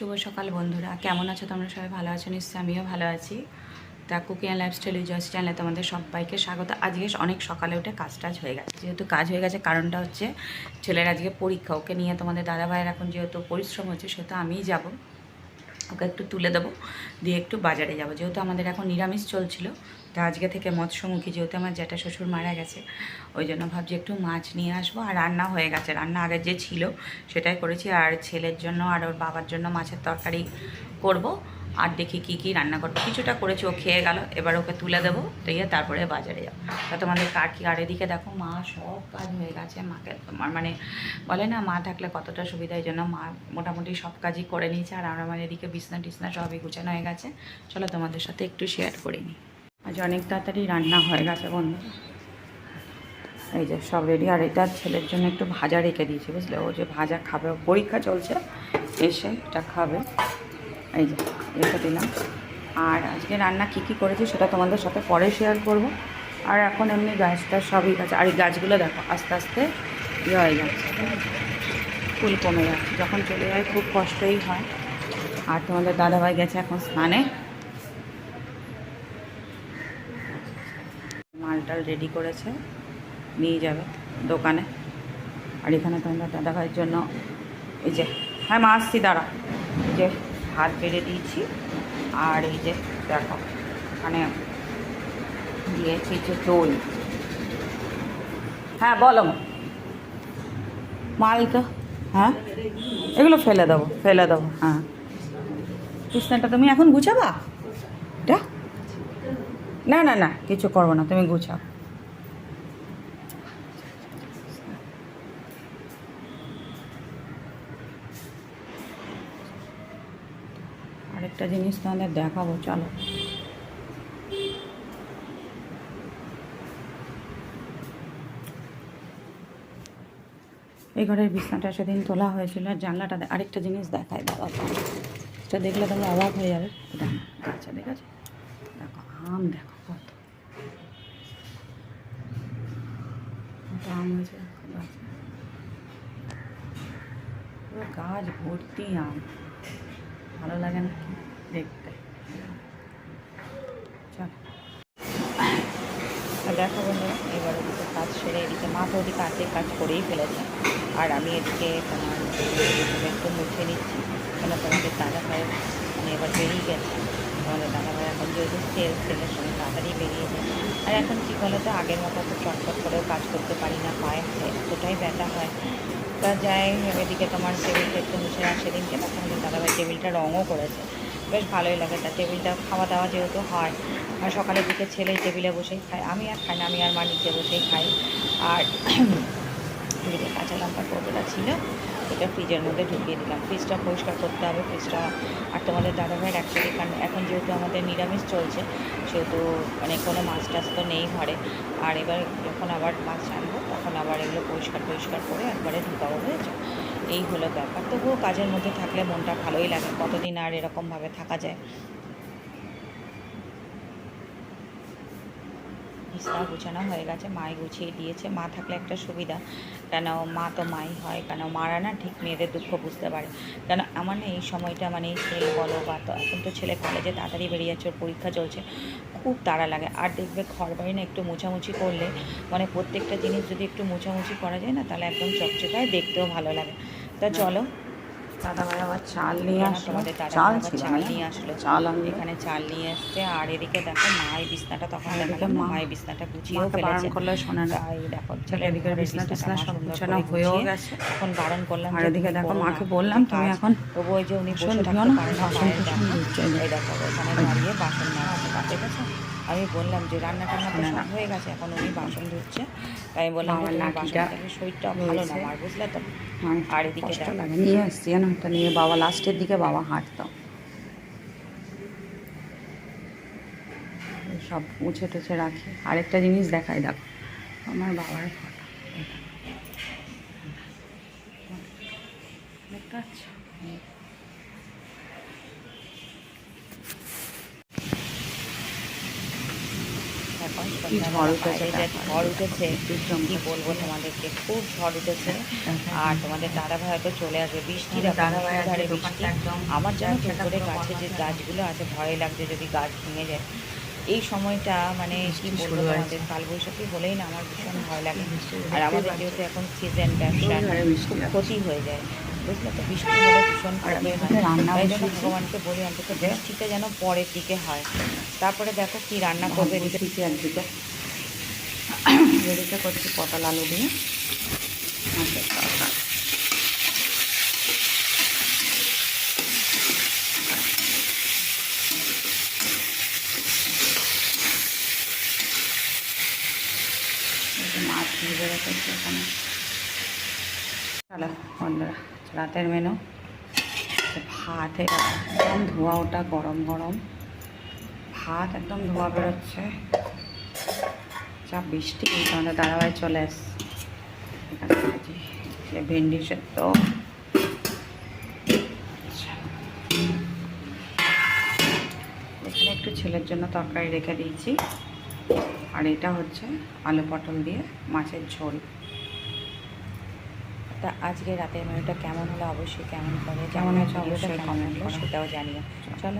শুভ সকাল বন্ধুরা, কেমন আছো তোমরা? সবাই ভালো আছো নিশ্চয়ই, আমিও ভালো আছি। তা কুকিং অ্যান্ড লাইফস্টাইল জয়েস চ্যানেলে তোমাদের সবাইকে স্বাগত। আজকে অনেক সকালে উঠে কাজ টাজ হয়ে গেছে। যেহেতু কাজ হয়ে গেছে, কারণটা হচ্ছে ছেলের আজকে পরীক্ষা, ওকে নিয়ে তোমাদের দাদাভাইয়ের এখন যেহেতু পরিশ্রম হচ্ছে, সেহেতু আমিই যাব, ওকে একটু তুলে দেবো, দিয়ে একটু বাজারে যাব। যেহেতু আমাদের এখন নিরামিষ চলছিল, তা আজকে থেকে মৎস্যমুখী, যেহেতু আমার জ্যাঠা শ্বশুর মারা গেছে, ওই জন্য ভাবছি একটু মাছ নিয়ে আসবো। আর রান্না হয়ে গেছে, রান্না আগে যে ছিল সেটাই করেছি। আর ছেলের জন্য আর ওর বাবার জন্য মাছের তরকারি করব। আর দেখি কি কি রান্না করবো, কিছুটা করেছি, ও খেয়ে গেল, এবার ওকে তুলে দেবো, দিয়ে তারপরে বাজারে যাবো। তা তোমাদের কার কি। আর এদিকে দেখো, মা সব কাজ হয়ে গেছে। মাকে তোমার মানে বলে না, মা থাকলে কতটা সুবিধা, এই জন্য মা মোটামুটি সব কাজই করে নিয়েছে। আর আমার এদিকে বিছনা টিছনা সবই গুছানো হয়ে গেছে। চলো তোমাদের সাথে একটু শেয়ার করে নিই। আজ অনেক তাড়াতাড়ি রান্না হয়ে গেছে বন্ধু, এই যে সব রেডি। আর এটা ছেলের জন্য একটু ভাজা রেখে দিয়েছি, বুঝলে, ও যে ভাজা খাবে, পরীক্ষা চলছে, এসে এটা খাবে, এই যে রেখে দিলাম। আর আজকে রান্না কী কী করেছি সেটা তোমাদের সাথে পরে শেয়ার করব। আর এখন এমনি গাছটা সবই গাছ, আর এই গাছগুলো দেখো আস্তে আস্তে ইয়ে হয়ে যাচ্ছে, ফুল কমে যাচ্ছে, যখন চলে যায় খুব কষ্টই হয়। আর তোমাদের দাদাভাই গেছে এখন স্নানে, মালটাল রেডি করেছে, নিয়ে যাবে দোকানে। আর এখানে তোমাদের দাদাভাইয়ের জন্য এই যে, হ্যাঁ মা আসছি দাঁড়া, এই যে ভাত বেড়ে দিয়েছি। আর এই যে দেখো মানে দিয়েছি যে দই। হ্যাঁ বলো মাল তো, হ্যাঁ এগুলো ফেলে দেবো, ফেলে দেবো। হ্যাঁ বিছনাটা তুমি এখন গুছাবা? এটা না না না, কিছু করবো না, তুমি গুছাও। আরেকটা জিনিস তোমাদের দেখাবো, চলো। এই ঘরের বিছনাটা সেদিন তোলা হয়েছিল, আর জানলাটা আরেকটা জিনিস দেখায় দাদা, এটা দেখলে তোমরা অবাক হয়ে যাবে। দেখো গাছে দেখেছো, দেখো আম, দেখো কত কত আম হয়েছে গাছে, পুরো গাছ ভর্তি আম। ভালো লাগে না কি দেখতে? চলো দেখো বন্ধুরা, এবার ওদিকে কাজ সেরে, এদিকে মা তো ওদিকে আজকে কাজ করেই ফেলেছে। আর আমি এদিকে তোমার একটু মুছে নিচ্ছি, কেন তোমাদের দাদাভাই মানে এবার বেরিয়ে গেছে। তোমাদের দাদাভাই এখন যেহেতু সেলের সঙ্গে তাড়াতাড়ি বেরিয়ে যায়। আর এখন কী বলো তো, আগের মতো তো চটপট করেও কাজ করতে পারি না, পায়ে এতটাই ব্যথা হয়। তা যাই, এদিকে তোমার টেবিলটা একটু মুছে, আর সেদিনকে না তোমাদের দাদাভাই টেবিলটা রঙও করেছে, বেশ ভালোই লাগে। তা টেবিলটা খাওয়া দাওয়া যেহেতু হয়, আর সকালের দিকে ছেলে টেবিলে বসেই খায়, আমি আর খাই না, আমি আর মা নিচে বসেই খাই। আর এদিকে কাঁচা লঙ্কার কৌটোটা ছিল, এটা ফ্রিজের মধ্যে ঢুকিয়ে দিলাম। ফ্রিজটা পরিষ্কার করতে হবে, ফ্রিজটা। আর তোমাদের দাদাভাইয়ের অ্যাকচুয়ালি কারণ এখন যেহেতু আমাদের নিরামিষ চলছে, সেহেতু মানে কোনো মাছ টাছ তো নেই ঘরে। আর এবার যখন আবার মাছ আনবো, তখন আবার এগুলো পরিষ্কার করে একবারে ঢুকাবো, বুঝেছো? এই হলো ব্যাপার। তবুও কাজের মধ্যে থাকলে মনটা ভালোই লাগে, কতদিন আর এরকমভাবে থাকা যায়। বিছনা গুছানো হয়ে গেছে, মাই গুছিয়ে দিয়েছে। মা থাকলে একটা সুবিধা, কেন মা তো মাই হয়, কেন মারা না ঠিক মেয়েদের দুঃখ বুঝতে পারে। কেন আমার না এই সময়টা মানে ছেলে বলো বা, তো এখন তো ছেলে কলেজে তাড়াতাড়ি বেরিয়ে যাচ্ছে, ওর পরীক্ষা চলছে, খুব তাড়া লাগে। আর দেখবে ঘর বাড়ি না একটু মোছামুছি করলে, মানে প্রত্যেকটা জিনিস যদি একটু মোছামুছি করা যায় না, তাহলে একদম চকচকায়, দেখতেও ভালো লাগে। তা চলো, দাদাভাই আবার চাল নিয়ে আসলো, তোমাদের দাদাভাই আবার চাল নিয়ে আসলো, এখানে চাল নিয়ে এসছে। আর এদিকে দেখো মায়ের বিছনাটা, তখন দেখালাম না, মায়ের বিছনাটা গুছিয়েও ফেলেছে, তাই দেখো ছেলে এদিকে বিছনা টিছনা সব গুছানো হয়েও গেছে। এখন বারণ করলাম, আর এদিকে দেখো মাকে বললাম তুমি এখন, তবু ওই যে উনি বসে থাকতে পারে না, পায়ের দেখো এই দেখো ওখানে দাঁড়িয়ে বাসন মাজছে, ঠিক আছে? আমি বললাম যে রান্না টান্না তো সব হয়ে গেছে, এখন উনি বাসন ধুচ্ছে, তাই আমি বললাম বাসন, শরীরটা ভালো না আমার, বুঝলে তো? আর এদিকে লাগে নিয়ে আসছি না, এটা নিয়ে বাবা লাস্টের দিকে বাবা হাঁটতো, সব মুছে টুছে রাখি। আরেকটা জিনিস দেখাই, দেখো আমার বাবার ফটো, দেখতে পাচ্ছ? দেখো এখন কি ঝড় সন্ধ্যাবেলা উঠেছে বাইরে যা তারপরে। ঝড় উঠেছে ভীষণ কি করছে। বলবো তোমাদেরকে, খুব ঝড় উঠেছে। আর তোমাদের দাদাভাই হয়তো চলে আসবে, বৃষ্টি তোমাদের দেখো দাদাভাই আজকে মুষলধারে বৃষ্টি। দোকানটা একদম আমার যেন তো ব্যবসাটা উপরে পুরো গাছে বন্ধ যে আছে এখন। গাছগুলো আছে ভয় লাগছে যদি গাছ ভেঙে যায়। এই সময়টা মানে কি বৃষ্টি বলবো শুরু তোমাদের, হয়েছে। কালবৈশাখী হলেই না আমার ভীষণ ভয় লাগে। বৃষ্টি আর দেখতেই আমাদের পাচ্ছ। যেহেতু এখন সিজন ব্যবসা, ঝড়ে বৃষ্টি খুব যাচ্ছে। ক্ষতি হয়ে যায়, বুঝলে তো, বৃষ্টি হলে ভীষণ আর আমি ক্ষতি হয়। এদিকে রান্না তাই জন্য বসিয়েছি। ভগবানকে বলি অন্তত বৃষ্টিটা যেন পরের দিকে হয়। তারপরে দেখো কি রান্না ভাত করবে এদিকে। বসিয়েছি একদিকে, এদিকে করছি পটল আলু দিয়ে মাছের তরকারি। মাছ ভেজে রেখেছি এখানে। চলো বন্ধুরা, রাতের মেনু ভাত, একদম ধোয়া ওটা গরম গরম ভাত, একদম ধোয়া বেরোচ্ছে। যা বৃষ্টি, আমাদের দাদাভাই চলে এসছে। এখানে রেখেছি ভেন্ডি সেদ্ধ। এখানে একটু ছেলের জন্য তরকারি রেখে দিয়েছি, আর এটা হচ্ছে আলু পটল দিয়ে মাছের ঝোল। তা আজকে রাতের মেনুটা কেমন হলো অবশ্যই কেমন কেমন হয়েছে ভিডিওটা অবশ্যই কেমন কমেন্ট হলো করো। সেটাও জানিও। চলো।